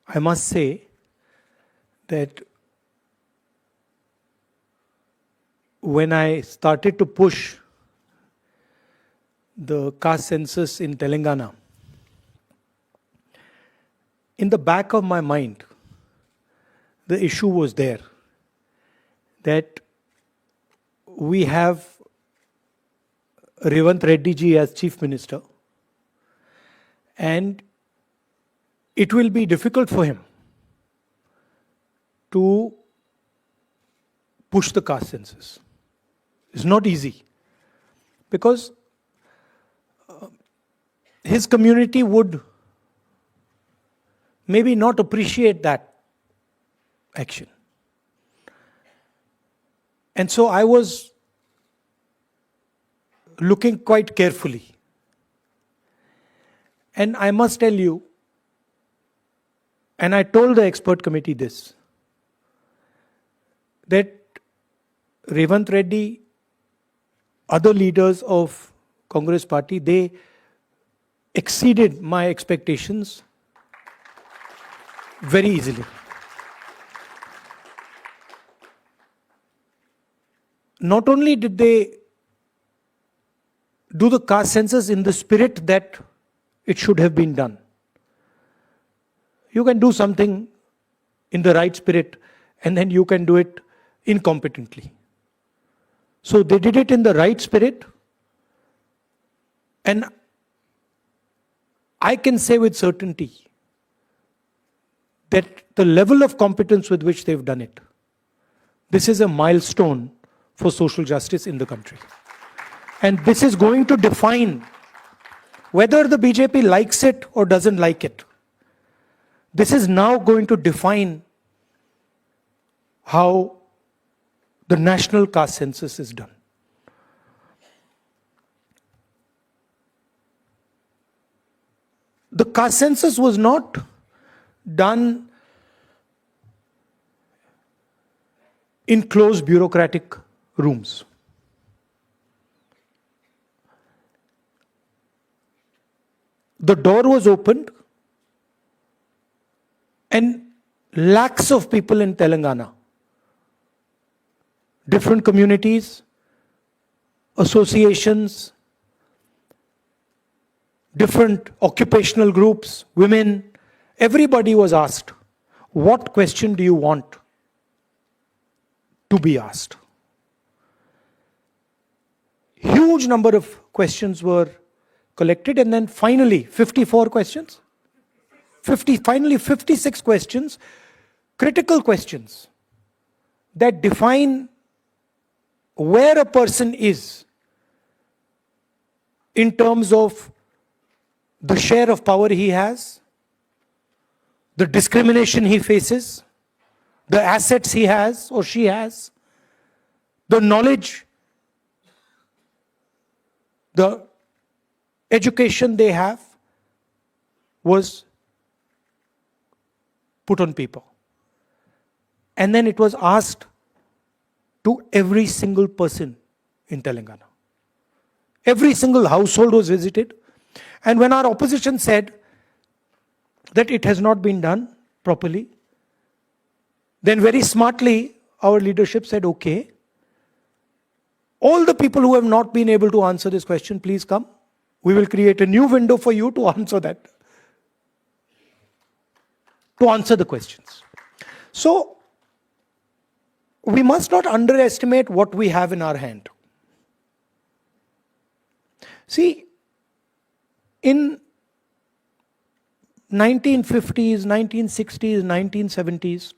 I must say that when I started to push the caste census in Telangana, in the back of my mind, the issue was there that we have Revant Reddy ji as Chief Minister, and it will be difficult for him to push the caste census. It's not easy because his community would maybe not appreciate that action. And so I was looking quite carefully. And I must tell you, and I told the expert committee this, that Revant Reddy, other leaders of Congress party, they exceeded my expectations very easily. Not only did they do the caste census in the spirit that it should have been done. You can do something in the right spirit and then you can do it incompetently. So they did it in the right spirit, and I can say with certainty that the level of competence with which they've done it, this is a milestone for social justice in the country. And this is going to define whether the BJP likes it or doesn't like it. This is now going to define how the national caste census is done. The caste census was not done in closed bureaucratic rooms. The door was opened and lakhs of people in Telangana, different communities, associations, different occupational groups, women, everybody was asked, what question do you want to be asked? Huge number of questions were collected, and then finally 54 questions, finally 56 questions, critical questions that define where a person is in terms of the share of power he has, the discrimination he faces, the assets he has or she has, the knowledge, the education they have was put on paper. And then it was asked to every single person in Telangana. Every single household was visited. And when our opposition said that it has not been done properly, then very smartly our leadership said, okay, all the people who have not been able to answer this question, please come. We will create a new window for you to answer that, to answer the questions. So, we must not underestimate what we have in our hand. See, in 1950s, 1960s, 1970s,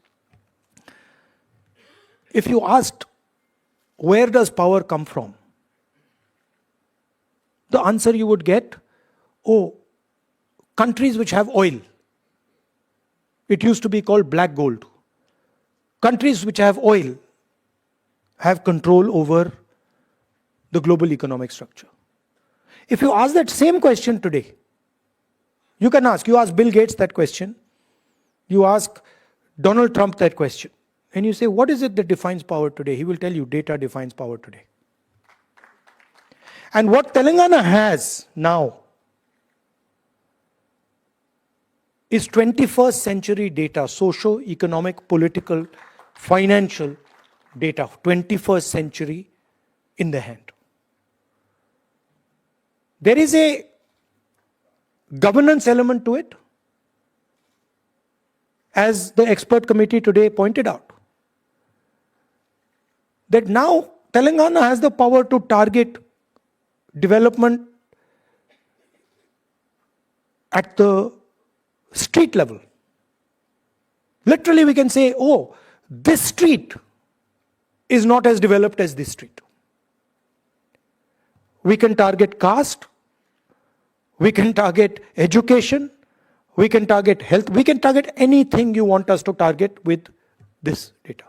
if you asked, where does power come from? The answer you would get, oh, countries which have oil. It used to be called black gold. Countries which have oil have control over the global economic structure. If you ask that same question today, you ask Bill Gates that question, you ask Donald Trump that question, and you say, what is it that defines power today? He will tell you, data defines power today. And what Telangana has now is 21st century data, socio-economic, political, financial data, 21st century in the hand. There is a governance element to it, as the expert committee today pointed out, that now Telangana has the power to target development at the street level. Literally, we can say, oh, this street is not as developed as this street. We can target caste, we can target education, we can target health, we can target anything you want us to target with this data.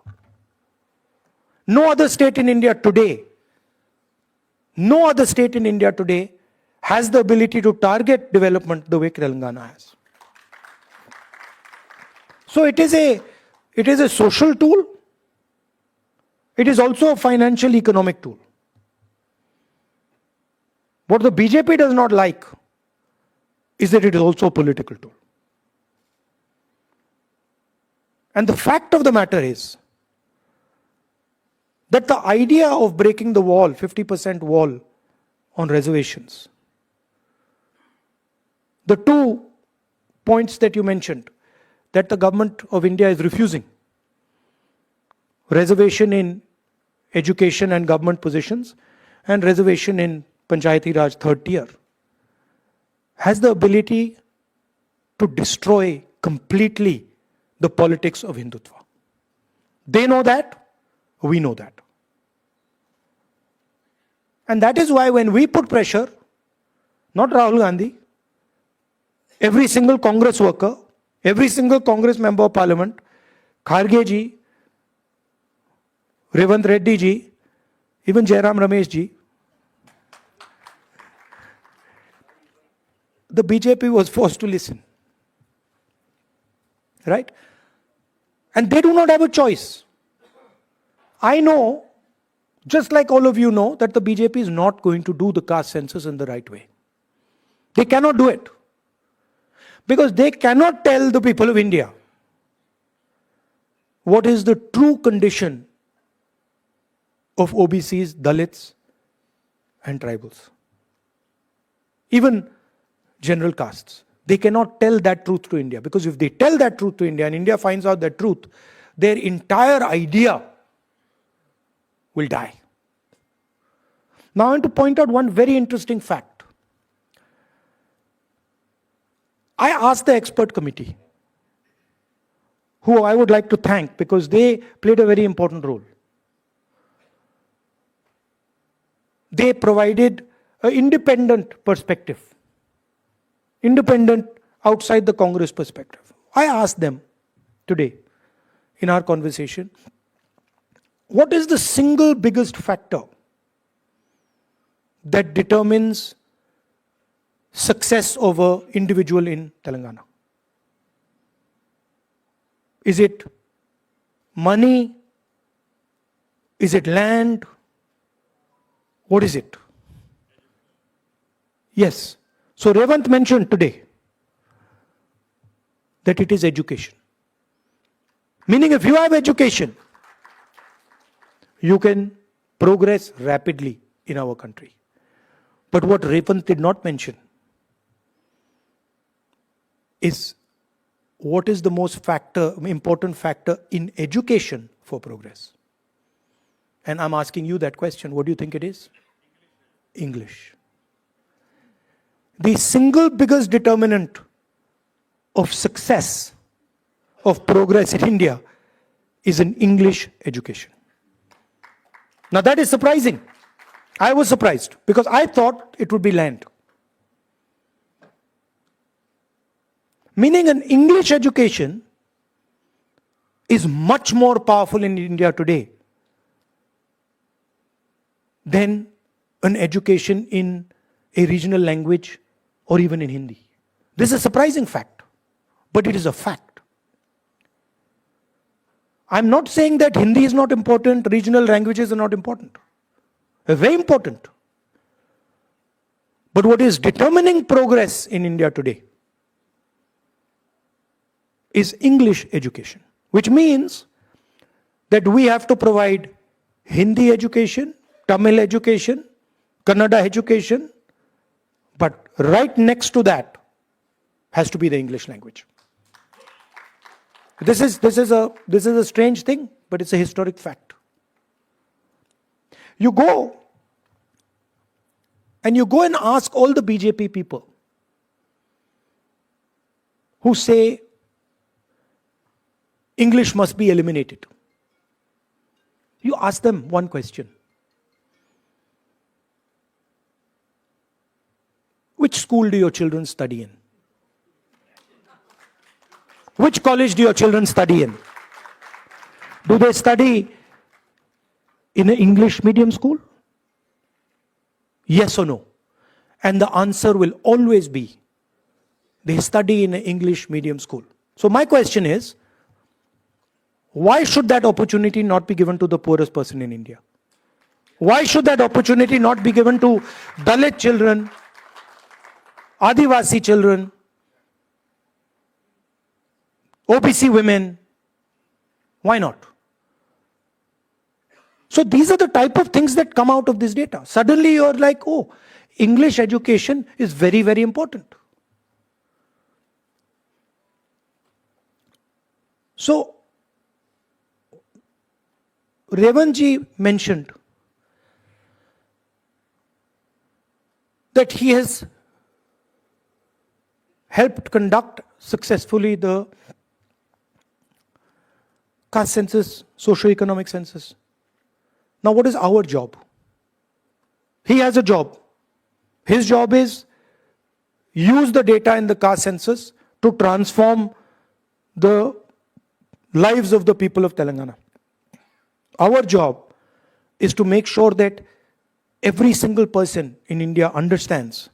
No other state in India today, has the ability to target development the way Telangana has. So it is a social tool. It is also a financial economic tool. What the BJP does not like is that it is also a political tool. And the fact of the matter is that the idea of breaking the wall, 50% wall on reservations, the 2 points that you mentioned, that the government of India is refusing, reservation in education and government positions and reservation in Panchayati Raj third tier, has the ability to destroy completely the politics of Hindutva. They know that, we know that. And that is why when we put pressure, not Rahul Gandhi, every single Congress worker, every single Congress member of parliament, Kharge ji, Revant Reddy ji, even Jairam Ramesh ji, the BJP was forced to listen. Right? And they do not have a choice. I know, just like all of you know, that the BJP is not going to do the caste census in the right way. They cannot do it. Because they cannot tell the people of India what is the true condition of OBCs, Dalits, and tribals. Even general castes. They cannot tell that truth to India. Because if they tell that truth to India and India finds out that truth, their entire idea will die. Now I want to point out one very interesting fact. I asked the expert committee, who I would like to thank because they played a very important role. They provided an independent perspective, independent outside the Congress perspective. I asked them today in our conversation, what is the single biggest factor that determines success of an individual in Telangana? Is it money? Is it land? What is it? Yes. So Revant mentioned today that it is education. Meaning if you have education, you can progress rapidly in our country. But what Revant did not mention is what is the most important factor in education for progress. And I'm asking you that question. What do you think it is? English. The single biggest determinant of success, of progress in India is an English education. Now that is surprising. I was surprised because I thought it would be land. Meaning an English education is much more powerful in India today than an education in a regional language or even in Hindi. This is a surprising fact, but it is a fact. I'm not saying that Hindi is not important, regional languages are not important. They're very important. But what is determining progress in India today is English education, which means that we have to provide Hindi education, Tamil education, Kannada education, but right next to that has to be the English language. This is a strange thing, but it's a historic fact. You go and ask all the BJP people who say English must be eliminated. You ask them one question. Which school do your children study in? Which college do your children study in? Do they study in an English medium school? Yes or no? And the answer will always be, they study in an English medium school. So my question is, why should that opportunity not be given to the poorest person in India? Why should that opportunity not be given to Dalit children, Adivasi children, OBC women? Why not? So these are the type of things that come out of this data. Suddenly you're like, oh, English education is very, very important. So Revanji mentioned that he has helped conduct successfully the caste census, socio-economic census. Now what is our job? He has a job. His job is use the data in the caste census to transform the lives of the people of Telangana. Our job is to make sure that every single person in India understands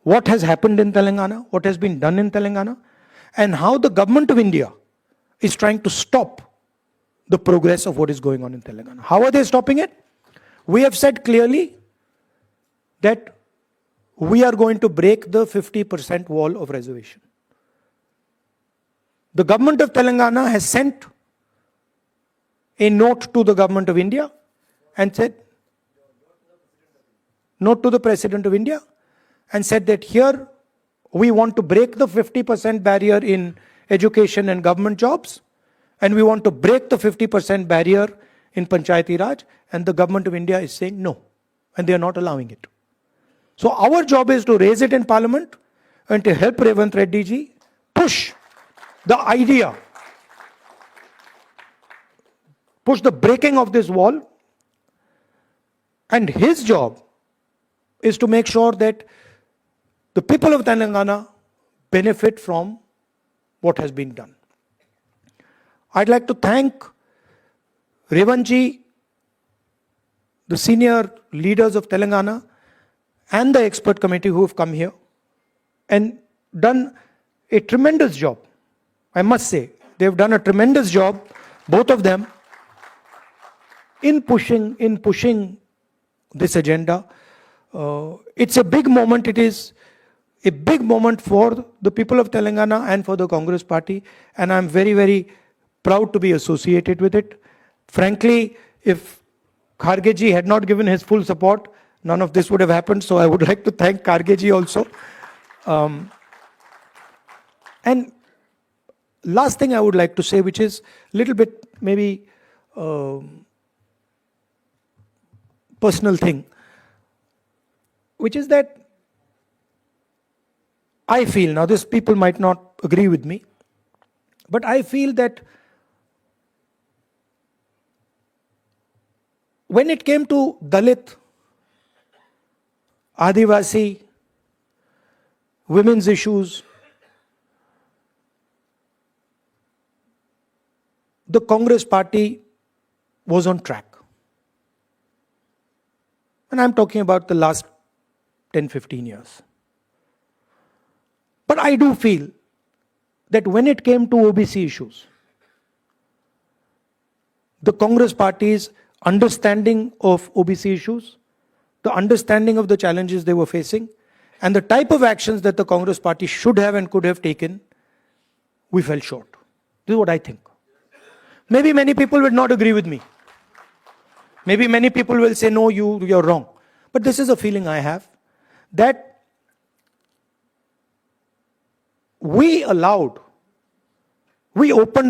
what has happened in Telangana, what has been done in Telangana, and how the government of India is trying to stop the progress of what is going on in Telangana. How are they stopping it? We have said clearly that we are going to break the 50% wall of reservation. The government of Telangana has sent a note to the government of India and said, note to the President of India and said that here we want to break the 50% barrier in education and government jobs, and we want to break the 50% barrier in Panchayati Raj, and the government of India is saying no, and they are not allowing it. So our job is to raise it in Parliament and to help Revanth Reddy ji push the idea, push the breaking of this wall, and his job is to make sure that the people of Telangana benefit from what has been done. I'd like to thank Revanji, the senior leaders of Telangana, and the expert committee who have come here and done a tremendous job. I must say, they've done a tremendous job, both of them, in pushing this agenda. It's a big moment. It is a big moment for the people of Telangana and for the Congress party, and I'm very, very proud to be associated with it. Frankly, if Kharge ji had not given his full support, none of this would have happened. So I would like to thank Kharge ji also. And last thing I would like to say, which is a little bit maybe personal thing, which is that I feel, now this people might not agree with me, but I feel that when it came to Dalit, Adivasi, women's issues, the Congress party was on track. And I'm talking about the last 10-15 years. But I do feel that when it came to OBC issues, the Congress party's understanding of OBC issues, the understanding of the challenges they were facing, and the type of actions that the Congress party should have and could have taken, we fell short. This is what I think. Maybe many people will not agree with me. Maybe many people will say, no, you're wrong. But this is a feeling I have, that we opened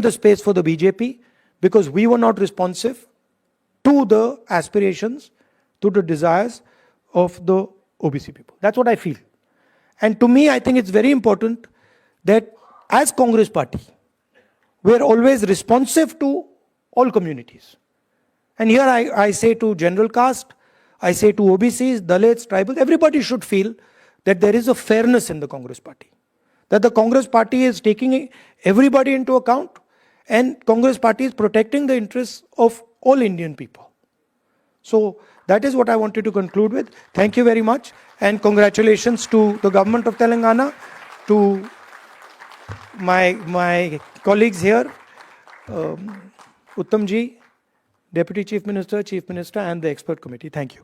the space for the BJP because we were not responsive to the aspirations, to the desires of the OBC people. That's what I feel. And to me, I think it's very important that as Congress party, we're always responsive to all communities. And here I say to general caste, I say to OBCs, Dalits, tribals, everybody should feel that there is a fairness in the Congress party. That the Congress party is taking everybody into account, and Congress party is protecting the interests of all Indian people. So that is what I wanted to conclude with. Thank you very much, and congratulations to the government of Telangana, to my colleagues here, Uttam ji, Deputy Chief Minister, and the expert committee. Thank you.